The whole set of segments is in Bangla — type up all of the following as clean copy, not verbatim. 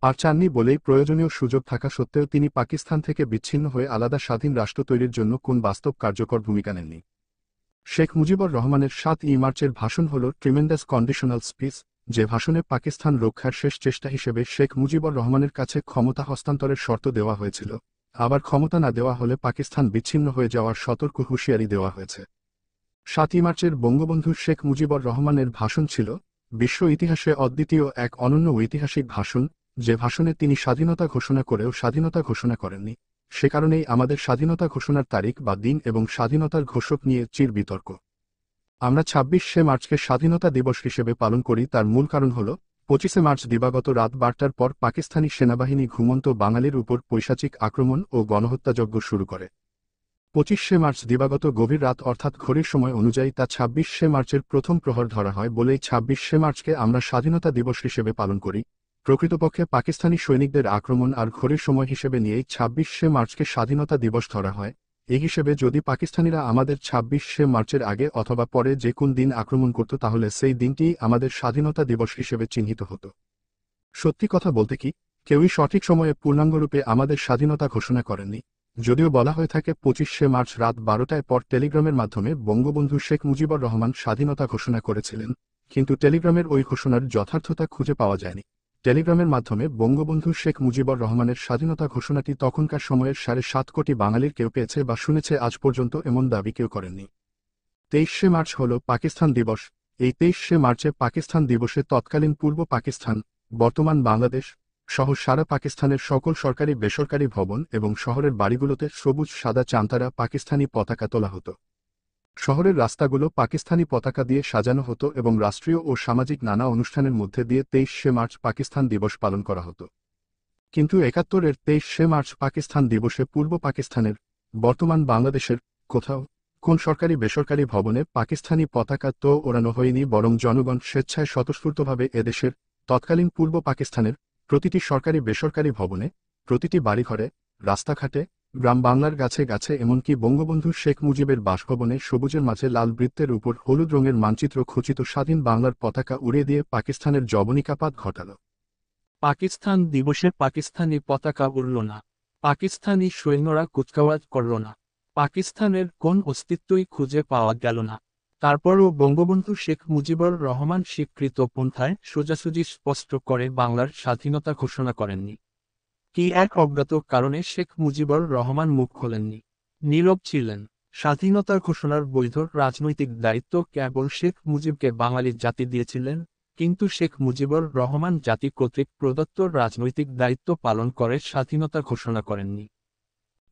আর চাননি বলেই প্রয়োজনীয় সুযোগ থাকা সত্ত্বেও তিনি পাকিস্তান থেকে বিচ্ছিন্ন হয়ে আলাদা স্বাধীন রাষ্ট্র তৈরির জন্য কোন বাস্তব কার্যকর ভূমিকা নেননি। শেখ মুজিবুর রহমানের 7ই মার্চের ভাষণ হল ট্রিমেন্ডাস কন্ডিশনাল স্পিচ, যে ভাষণে পাকিস্তান রক্ষার শেষ চেষ্টা হিসেবে শেখ মুজিবুর রহমানের কাছে ক্ষমতা হস্তান্তরের শর্ত দেওয়া হয়েছিল, আবার ক্ষমতা না দেওয়া হলে পাকিস্তান বিচ্ছিন্ন হয়ে যাওয়ার সতর্ক হুঁশিয়ারি দেওয়া হয়েছে। 7ই মার্চের বঙ্গবন্ধু শেখ মুজিবুর রহমানের ভাষণ ছিল বিশ্ব ইতিহাসে অদ্বিতীয় এক অনন্য ঐতিহাসিক ভাষণ, যে ভাষণে তিনি স্বাধীনতা ঘোষণা করেও স্বাধীনতা ঘোষণা করেননি। সে কারণেই আমাদের স্বাধীনতা ঘোষণার তারিখ বা দিন এবং স্বাধীনতার ঘোষক নিয়ে চির বিতর্ক। আমরা 26শে মার্চকে স্বাধীনতা দিবস হিসেবে পালন করি, তার মূল কারণ হল 25শে মার্চ দিবাগত রাত 12টার পর পাকিস্তানি সেনাবাহিনী ঘুমন্ত বাঙালির উপর পৈশাচিক আক্রমণ ও গণহত্যাযজ্ঞ শুরু করে। 25শে মার্চ দিবাগত গভীর রাত অর্থাৎ ঘড়ির সময় অনুযায়ী তা 26শে মার্চের প্রথম প্রহর ধরা হয় বলেই 26শে মার্চকে আমরা স্বাধীনতা দিবস হিসেবে পালন করি। প্রকৃতপক্ষে পাকিস্তানি সৈনিকদের আক্রমণ আর ঘড়ির সময় হিসেবে নিয়েই 26শে মার্চকে স্বাধীনতা দিবস ধরা হয়। এই হিসেবে যদি পাকিস্তানিরা আমাদের 26শে মার্চের আগে অথবা পরে যে কোন দিন আক্রমণ করত তাহলে সেই দিনটি আমাদের স্বাধীনতা দিবস হিসেবে চিহ্নিত হতো। সত্যি কথা বলতে কি, কেউই সঠিক সময়ে পূর্ণাঙ্গরূপে আমাদের স্বাধীনতা ঘোষণা করেননি। যদিও বলা হয়ে থাকে 25শে মার্চ রাত 12টায় পর টেলিগ্রামের মাধ্যমে বঙ্গবন্ধু শেখ মুজিবুর রহমান স্বাধীনতা ঘোষণা করেছিলেন, কিন্তু টেলিগ্রামের ওই ঘোষণার যথার্থতা খুঁজে পাওয়া যায়নি। টেলিগ্রামের মাধ্যমে বঙ্গবন্ধু শেখ মুজিবুর রহমানের স্বাধীনতা ঘোষণাটি তখনকার সময়ের 7.5 কোটি বাঙালির কেউ পেয়েছে বা শুনেছে, আজ পর্যন্ত এমন দাবি কেউ করেননি। 23শে মার্চ হল পাকিস্তান দিবস। এই 23শে মার্চে পাকিস্তান দিবসে তৎকালীন পূর্ব পাকিস্তান, বর্তমান বাংলাদেশ সহ সারা পাকিস্তানের সকল সরকারি বেসরকারি ভবন এবং শহরের বাড়িগুলোতে সবুজ সাদা চাঁতারা পাকিস্তানি পতাকা তোলা হতো। শহরের রাস্তাগুলো পাকিস্তানি পতাকা দিয়ে সাজানো হতো এবং রাষ্ট্রীয় ও সামাজিক নানা অনুষ্ঠানের মধ্যে দিয়ে 23শে মার্চ পাকিস্তান দিবস পালন করা হতো। কিন্তু 71-এর 23শে মার্চ পাকিস্তান দিবসে পূর্ব পাকিস্তানের, বর্তমান বাংলাদেশের কোথাও কোন সরকারি বেসরকারি ভবনে পাকিস্তানি পতাকা তো ওড়ানো হয়নি, বরং জনগণ স্বেচ্ছায় স্বতঃস্ফূর্তভাবে এদেশের তৎকালীন পূর্ব পাকিস্তানের প্রতিটি সরকারি বেসরকারি ভবনে, প্রতিটি বাড়িঘরে, রাস্তাঘাটে, গ্রাম বাংলার গাছে গাছে, এমনকি বঙ্গবন্ধু শেখ মুজিবের বাসভবনে সবুজের মাঝে লাল বৃত্তের উপর হলুদ রঙের মানচিত্র খচিত স্বাধীন বাংলার পতাকা উড়িয়ে দিয়ে পাকিস্তানের যবনিকাপাত ঘটাল। পাকিস্তান দিবসে পাকিস্তানি পতাকা উড়ল না, পাকিস্তানি সৈন্যরা কুচকাওয়াজ করল না, পাকিস্তানের কোন অস্তিত্বই খুঁজে পাওয়া গেল না। তারপরও বঙ্গবন্ধু শেখ মুজিবুর রহমান স্বীকৃত পন্থায় সোজাসুজি স্পষ্ট করে বাংলার স্বাধীনতা ঘোষণা করেননি। কি এক অজ্ঞাত কারণে শেখ মুজিবুর রহমান মুখ খোলেননি, নীরব ছিলেন। স্বাধীনতা ঘোষণার বৈধ রাজনৈতিক দায়িত্ব কেবল শেখ মুজিবকে বাঙালি জাতি দিয়েছিলেন, কিন্তু শেখ মুজিবুর রহমান জাতি কর্তৃক প্রদত্ত রাজনৈতিক দায়িত্ব পালন করে স্বাধীনতা ঘোষণা করেননি।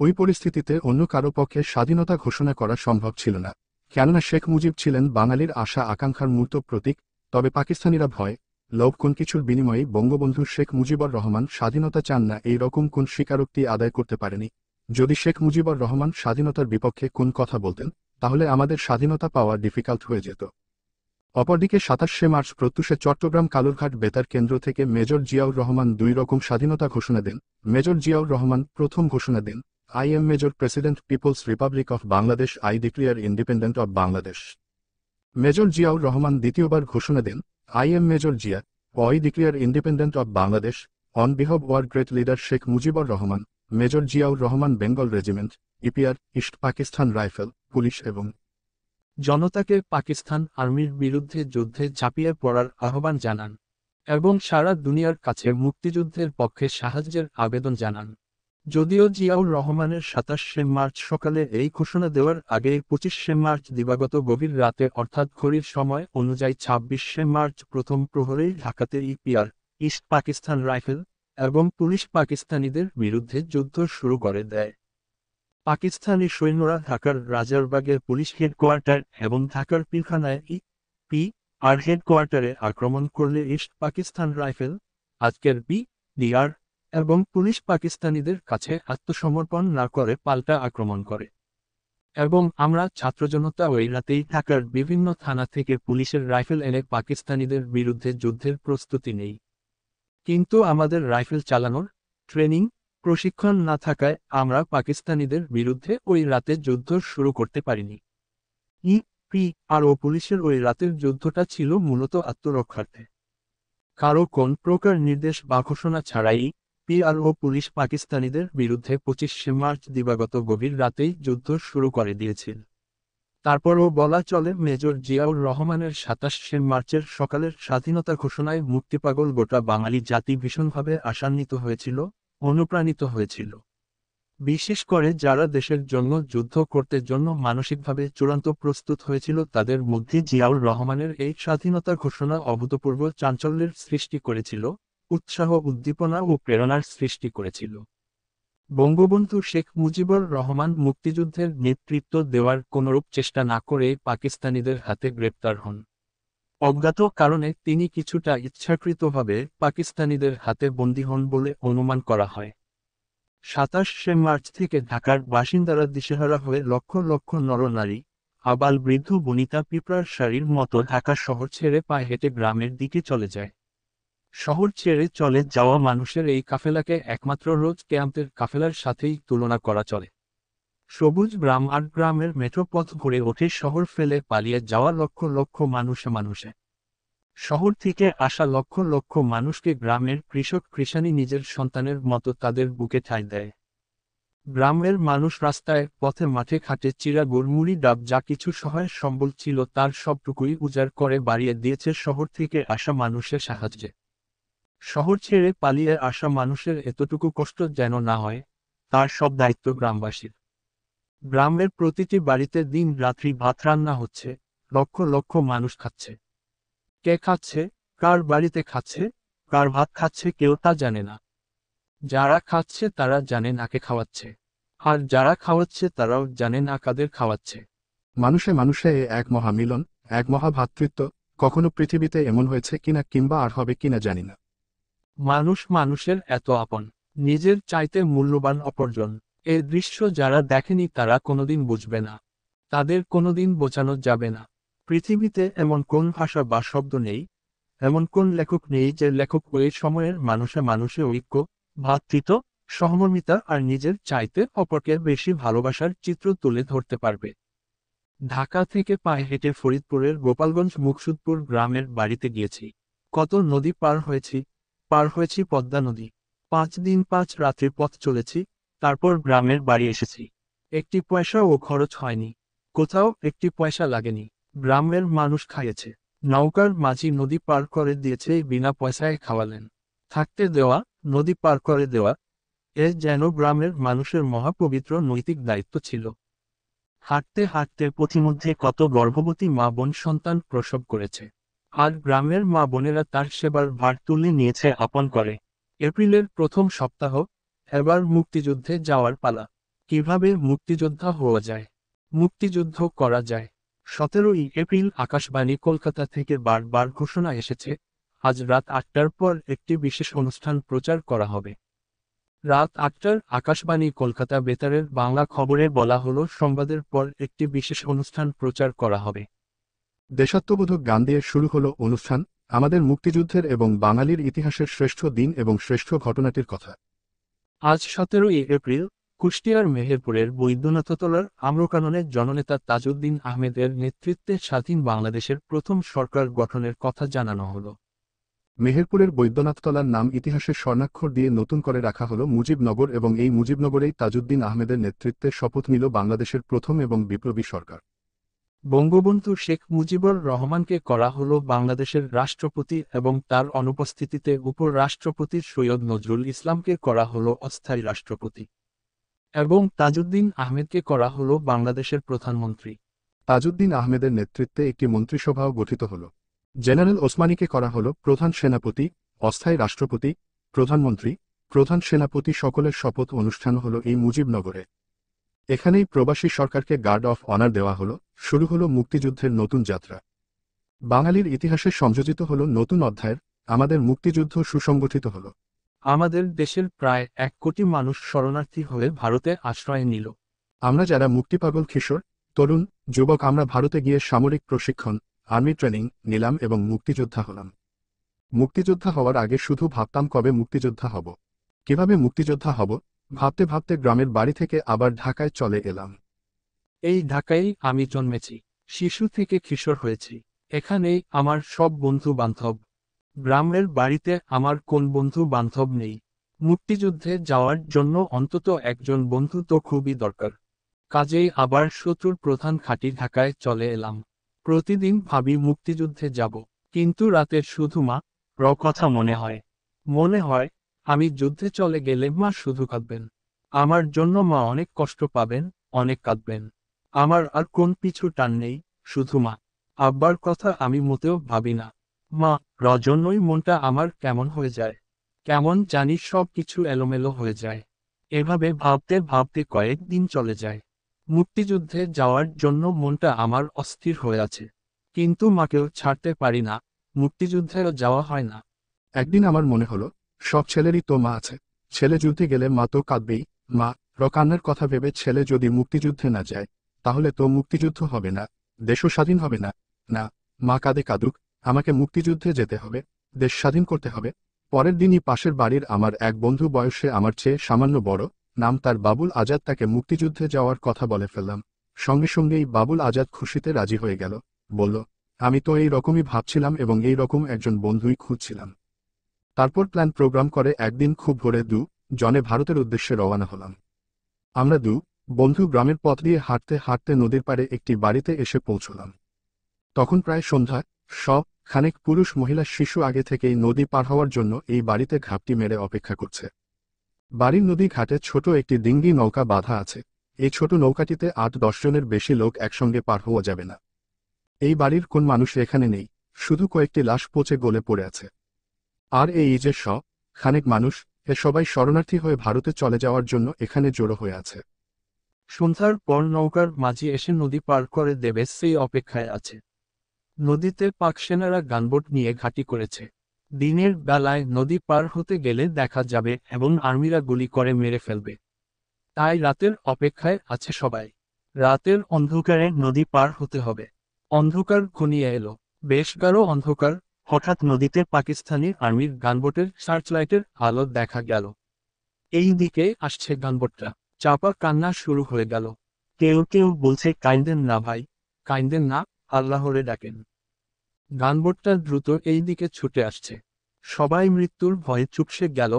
ওই পরিস্থিতিতে অন্য কারো পক্ষে স্বাধীনতা ঘোষণা করা সম্ভব ছিল না, কেননা শেখ মুজিব ছিলেন বাঙালির আশা আকাঙ্ক্ষার মূর্ত প্রতীক। তবে পাকিস্তানিরা ভয়, লোভ কোন কিছুর বিনিময়ে বঙ্গবন্ধু শেখ মুজিবুর রহমান স্বাধীনতা চান না এই রকম কোন স্বীকারোক্তি আদায় করতে পারেনি। যদি শেখ মুজিবুর রহমান স্বাধীনতার বিপক্ষে কোন কথা বলতেন, তাহলে আমাদের স্বাধীনতা পাওয়া ডিফিকাল্ট হয়ে যেত। অপরদিকে 27শে মার্চ প্রত্যুষে চট্টগ্রাম কালুরঘাট বেতার কেন্দ্র থেকে মেজর জিয়াউর রহমান 2 রকম স্বাধীনতা ঘোষণা দেন। মেজর জিয়াউর রহমান প্রথম ঘোষণা দেন, I am major president People's Republic of Bangladesh, I declare independent of Bangladesh. Major Ziaur Rahman দ্বিতীয়বার ঘোষণা দেন, I am major Zia, I declare independent of Bangladesh on behalf our great leader Sheikh Mujibur Rahman. Major Ziaur Rahman Bengal regiment, EPR, East Pakistan rifle, police এবং জনতাকে পাকিস্তান আর্মির বিরুদ্ধে যুদ্ধে ঝাঁপিয়ে পড়ার আহ্বান জানান এবং সারা দুনিয়ার কাছে মুক্তিযুদ্ধের পক্ষে সাহায্যের আবেদন জানান। যদিও জিয়াউর রহমানের 27শে মার্চ সকালে এই ঘোষণা দেওয়ার আগে 25শে মার্চ দিবাগত গভীর রাতে অর্থাৎ ঘড়ির সময় অনুযায়ী 26শে মার্চ প্রথম প্রহরেই ঢাকাতে ইপিআর, ইস্ট পাকিস্তান রাইফেল এবং পুলিশ পাকিস্তানিদের বিরুদ্ধে যুদ্ধ শুরু করে দেয়। পাকিস্তানি সৈন্যরা ঢাকার রাজারবাগের পুলিশ হেডকোয়ার্টার এবং ঢাকার পিলখানায় আর হেডকোয়ার্টারে আক্রমণ করলে ইস্ট পাকিস্তান রাইফেল, আজকের ডিআর এবং পুলিশ পাকিস্তানিদের কাছে আত্মসমর্পণ না করে পাল্টা আক্রমণ করে। এবং আমরা ছাত্রজনতা ওই রাতেই ঢাকার বিভিন্ন থানা থেকে পুলিশের রাইফেল এনে পাকিস্তানিদের বিরুদ্ধে যুদ্ধের প্রস্তুতি নেই। কিন্তু আমাদের রাইফেল চালানোর ট্রেনিং, প্রশিক্ষণ না থাকায় আমরা পাকিস্তানিদের বিরুদ্ধে ওই রাতে যুদ্ধ শুরু করতে পারিনি। আর পুলিশের ওই রাতের যুদ্ধটা ছিল মূলত আত্মরক্ষার্থে। কারো কোন প্রকার নির্দেশ বা ঘোষণা ছাড়াই পিআরও পুলিশ পাকিস্তানিদের বিরুদ্ধে 25শে মার্চ দিবাগত গভীর রাতেই যুদ্ধ শুরু করে দিয়েছিল। তারপরও বলা চলে মেজর জিয়াউর রহমানের 27শে মার্চের সকালের স্বাধীনতা ঘোষণায় মুক্তিপাগল গোটা বাঙালি জাতি ভীষণভাবে আশান্বিত হয়েছিল, অনুপ্রাণিত হয়েছিল। বিশেষ করে যারা দেশের জন্য যুদ্ধ করতে জন্য মানসিকভাবে চূড়ান্ত প্রস্তুত হয়েছিল তাদের মধ্যে জিয়াউর রহমানের এই স্বাধীনতা ঘোষণা অভূতপূর্ব চাঞ্চল্যের সৃষ্টি করেছিল, উৎসাহ উদ্দীপনা ও প্রেরণার সৃষ্টি করেছিল। বঙ্গবন্ধু শেখ মুজিবুর রহমান মুক্তিযুদ্ধের নেতৃত্ব দেওয়ার কোনরূপ চেষ্টা না করে পাকিস্তানিদের হাতে গ্রেপ্তার হন। অজ্ঞাত কারণে তিনি কিছুটা ইচ্ছাকৃতভাবে পাকিস্তানিদের হাতে বন্দী হন বলে অনুমান করা হয়। 27শে মার্চ থেকে ঢাকার বাসিন্দারা দিশেহারা হয়ে লক্ষ লক্ষ নরনারী, আবাল বৃদ্ধ বনিতা পিঁপড়ার সারির মতো ঢাকা শহর ছেড়ে পায়ে হেঁটে গ্রামের দিকে চলে যায়। শহর ছেড়ে চলে যাওয়া মানুষের এই কাফেলাকে একমাত্র রোজ ক্যাম্পের কাফেলার সাথেই তুলনা করা চলে। সবুজ গ্রাম আর গ্রামের মেঠোপথ ঘুরে ওঠে শহর ফেলে পালিয়ে যাওয়া লক্ষ লক্ষ মানুষে। শহর থেকে আসা লক্ষ লক্ষ মানুষকে গ্রামের কৃষক কৃষানি নিজের সন্তানের মতো তাদের বুকে ঠাঁই দেয়। গ্রামের মানুষ রাস্তায় পথে মাঠে ঘাটে চিরা গুড়মুড়ি ডাব যা কিছু সহায় সম্বল ছিল তার সবটুকুই উজাড় করে বাড়িয়ে দিয়েছে শহর থেকে আসা মানুষের সাহায্যে। শহর ছেড়ে পালিয়ে আসা মানুষের এতটুকু কষ্ট যেন না হয়, তার সব দায়িত্ব গ্রামবাসীর। গ্রামের প্রতিটি বাড়িতে দিন রাত্রি ভাত রান্না হচ্ছে, লক্ষ লক্ষ মানুষ খাচ্ছে। কে খাচ্ছে, কার বাড়িতে খাচ্ছে, কার ভাত খাচ্ছে কেউ তা জানে না। যারা খাচ্ছে তারা জানে না কে খাওয়াচ্ছে, আর যারা খাওয়াচ্ছে তারাও জানে না কাদের খাওয়াচ্ছে। মানুষে মানুষে এ এক মহামিলন, এক মহাভ্রাতৃত্ব, কখনো পৃথিবীতে এমন হয়েছে কিনা কিংবা আর হবে কিনা জানি না। মানুষ মানুষের এত আপন, নিজের চাইতে মূল্যবান অপরজন, এর দৃশ্য যারা দেখেনি তারা কোনোদিন বুঝবে না, তাদের কোনোদিন বোঝানো যাবে না। পৃথিবীতে এমন কোন ভাষা বা শব্দ নেই, এমন কোন লেখক নেই যে লেখক ওই সময়ের মানুষে মানুষে ঐক্য, ভ্রাতৃত্ব, সহমর্মিতা আর নিজের চাইতে অপরকে বেশি ভালোবাসার চিত্র তুলে ধরতে পারবে। ঢাকা থেকে পায়ে হেঁটে ফরিদপুরের গোপালগঞ্জ মুকসুদপুর গ্রামের বাড়িতে গিয়েছি। কত নদী পার হয়েছি পদ্মা নদী। 5 দিন 5 রাত্রির পথ চলেছি, তারপর গ্রামের বাড়ি এসেছি। একটি পয়সাও খরচ হয়নি, কোথাও একটি পয়সা লাগেনি। গ্রামের মানুষ খাইয়েছে, নৌকার মাঝি নদী পার করে দিয়েছে, বিনা পয়সায় খাওয়ালেন। থাকতে দেওয়া, নদী পার করে দেওয়া, এ যেন গ্রামের মানুষের মহাপবিত্র নৈতিক দায়িত্ব ছিল। হাঁটতে হাঁটতে পথিমধ্যে কত গর্ভবতী মা বোন সন্তান প্রসব করেছে, আর গ্রামের মা বোনেরা তার সেবার ভার তুলে নিয়েছে আপন করে। এপ্রিলের প্রথম সপ্তাহ, এবার মুক্তিযুদ্ধে যাওয়ার পালা। কিভাবে মুক্তিযোদ্ধা হওয়া যায়, মুক্তিযুদ্ধ করা যায়। 17ই এপ্রিল আকাশবাণী কলকাতা থেকে বারবার ঘোষণা এসেছে, আজ রাত 8টার পর একটি বিশেষ অনুষ্ঠান প্রচার করা হবে। রাত 8টার আকাশবাণী কলকাতা বেতারের বাংলা খবরে বলা হলো সংবাদের পর একটি বিশেষ অনুষ্ঠান প্রচার করা হবে। দেশাত্মবোধক গান দিয়ে শুরু হলো অনুষ্ঠান, আমাদের মুক্তিযুদ্ধের এবং বাঙালির ইতিহাসের শ্রেষ্ঠ দিন এবং শ্রেষ্ঠ ঘটনাটির কথা। আজ 17ই এপ্রিল কুষ্টিয়ার মেহেরপুরের বৈদ্যনাথতলার আম্রকাননে জননেতা তাজউদ্দিন আহমেদের নেতৃত্বে স্বাধীন বাংলাদেশের প্রথম সরকার গঠনের কথা জানানো হলো। মেহেরপুরের বৈদ্যনাথতলার নাম ইতিহাসের স্বর্ণাক্ষর দিয়ে নতুন করে রাখা হলো মুজিবনগর এবং এই মুজিবনগরেই তাজউদ্দিন আহমেদের নেতৃত্বে শপথ নিল বাংলাদেশের প্রথম এবং বিপ্লবী সরকার। বঙ্গবন্ধু শেখ মুজিবুর রহমানকে করা হলো বাংলাদেশের রাষ্ট্রপতি এবং তার অনুপস্থিতিতে উপরাষ্ট্রপতি সৈয়দ নজরুল ইসলামকে করা হলো অস্থায়ী রাষ্ট্রপতি এবং তাজউদ্দিন আহমেদকে করা হলো বাংলাদেশের প্রধানমন্ত্রী। তাজউদ্দিন আহমেদের নেতৃত্বে একটি মন্ত্রিসভাও গঠিত হল। জেনারেল ওসমানীকে করা হল প্রধান সেনাপতি, অস্থায়ী রাষ্ট্রপতি, প্রধানমন্ত্রী, প্রধান সেনাপতি সকলের শপথ অনুষ্ঠান হল এই মুজিবনগরে। এখানেই প্রবাসী সরকারকে গার্ড অফ অনার দেওয়া হল, শুরু হল মুক্তিযুদ্ধের নতুন যাত্রা। বাঙালির ইতিহাসে সংযোজিত হল নতুন অধ্যায়ের, আমাদের মুক্তিযুদ্ধ সুসংগঠিত হল। আমাদের দেশের প্রায় 1 কোটি মানুষ শরণার্থী হয়ে ভারতে আশ্রয় নিল। আমরা যারা মুক্তিপাগল কিশোর, তরুণ, যুবক আমরা ভারতে গিয়ে সামরিক প্রশিক্ষণ, আর্মি ট্রেনিং নিলাম এবং মুক্তিযোদ্ধা হলাম। মুক্তিযোদ্ধা হওয়ার আগে শুধু ভাবতাম কবে মুক্তিযোদ্ধা হব, কিভাবে মুক্তিযোদ্ধা হব, ভাবতে ভাবতে গ্রামের বাড়ি থেকে আবার ঢাকায় চলে এলাম। এই ঢাকায় আমি জন্মেছি, শিশু থেকে কিশোর হয়েছি। এখানেই আমার সব বন্ধু বান্ধব। গ্রামের বাড়িতে আমার কোন বন্ধু বান্ধব নেই। মুক্তিযুদ্ধে যাওয়ার জন্য অন্তত একজন বন্ধু তো খুবই দরকার। কাজেই আবার শত্রুর প্রধান ঘাঁটি ঢাকায় চলে এলাম। প্রতিদিন ভাবি মুক্তিযুদ্ধে যাব, কিন্তু রাতে শুধু মা র কথা মনে হয়। মনে হয় আমি যুদ্ধে চলে গেলে মা শুধু কাঁদবেন। আমার জন্য মা অনেক কষ্ট পাবেন, অনেক কাঁদবেন। আমার আর কোন পিছু টান নেই, শুধু মা। আব্বার কথা আমি মোটেও ভাবি না। মা রজন্যই মনটা আমার কেমন হয়ে যায়। কেমন জানি সব কিছু এলোমেলো হয়ে যায়। এভাবে ভাবতে ভাবতে কয়েকদিন চলে যায়। মুক্তিযুদ্ধে যাওয়ার জন্য মনটা আমার অস্থির হয়ে আছে। কিন্তু মাকেও ছাড়তে পারি না, মুক্তিযুদ্ধেও যাওয়া হয় না। একদিন আমার মনে হলো, সব ছেলেরই তো মা আছে। ছেলে যুদ্ধে গেলে মা তো কাঁদবেই। মা কান্নার কথা ভেবে ছেলে যদি মুক্তিযুদ্ধে না যায়, তাহলে তো মুক্তিযুদ্ধ হবে না, দেশও স্বাধীন হবে না। না, মা কাঁদে কাঁদুক, আমাকে মুক্তিযুদ্ধে যেতে হবে, দেশ স্বাধীন করতে হবে। পরের দিনই পাশের বাড়ির আমার এক বন্ধু, বয়সে আমার চেয়ে সামান্য বড়, নাম তার বাবুল আজাদ, তাকে মুক্তিযুদ্ধে যাওয়ার কথা বলে ফেললাম। সঙ্গে সঙ্গেই বাবুল আজাদ খুশিতে রাজি হয়ে গেল। বলল, আমি তো এই রকমই ভাবছিলাম এবং এই রকম একজন বন্ধুই খুঁজছিলাম। তারপর প্ল্যান প্রোগ্রাম করে একদিন খুব ভোরে জনে ভারতের উদ্দেশ্যে রওনা হলাম। আমরা বন্ধু গ্রামের পথ দিয়ে হাঁটতে হাঁটতে নদীর পাড়ে একটি বাড়িতে এসে পৌঁছলাম। তখন প্রায় সন্ধ্যা। সব খানিক পুরুষ মহিলা শিশু আগে থেকেই নদী পার হওয়ার জন্য এই বাড়িতে ঘাপটি মেরে অপেক্ষা করছে। বাড়ির নদী ঘাটে ছোট একটি ডিঙ্গি নৌকা বাঁধা আছে। এই ছোট নৌকাটিতে ৮-১০ জনের বেশি লোক একসঙ্গে পার হওয়া যাবে না। এই বাড়ির কোন মানুষ এখানে নেই, শুধু কয়েকটি লাশ পচে গলে পড়ে আছে। আর এই যে খানেক মানুষ, এ সবাই শরণার্থী হয়ে ভারতে চলে যাওয়ার জন্য এখানে জড়ো হয়ে আছে। সন্ধ্যার পর নৌকার মাঝি এসে নদী পার করে দেবে সেই অপেক্ষায় আছে। নদীতে পাক সেনারা গানবোট নিয়ে ঘাঁটি করেছে। দিনের বেলায় নদী পার হতে গেলে দেখা যাবে এবং আর্মিরা গুলি করে মেরে ফেলবে। তাই রাতের অপেক্ষায় আছে সবাই। রাতের অন্ধকারে নদী পার হতে হবে। অন্ধকার ঘনিয়ে এলো, বেশ গাঢ় অন্ধকার। হঠাৎ নদীতে পাকিস্তানি আর্মির গানবোটের সার্চলাইটের আলো দেখা গেল। এই দিকে আসছে গানবোটটা। চাপা কান্না শুরু হয়ে গেল। কেউ কেউ বলছে, কাইন্দেন না ভাই, কাইন্দেন না, আল্লাহরে ডাকেন। গানবোটটা দ্রুত এই দিকে ছুটে আসছে। সবাই মৃত্যুর ভয়ে চুপসে গেল,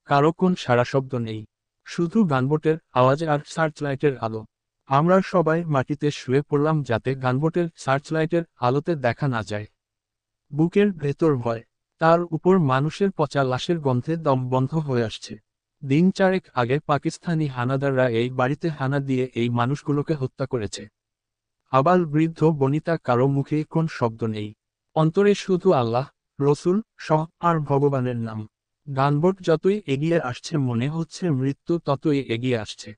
কারো কোন সারা শব্দ নেই, শুধু গানবোটের আওয়াজ আর সার্চলাইটের আলো। আমরা সবাই মাটিতে শুয়ে পড়লাম যাতে গানবোটের সার্চলাইটের আলোতে দেখা না যায়। বুকের ভেতর ভয়, তার উপর মানুষের পচা লাশের গন্ধে দম বন্ধ হয়ে আসছে। দিন চারেক আগে পাকিস্তানি হানাদাররা এই বাড়িতে হানা দিয়ে এই মানুষগুলোকে হত্যা করেছে। আবাল বৃদ্ধ বনিতা, কারো মুখে কোন শব্দ নেই। অন্তরে শুধু আল্লাহ, রসুল সহ আর ভগবানের নাম। গানবোট যতই এগিয়ে আসছে মনে হচ্ছে মৃত্যু ততই এগিয়ে আসছে।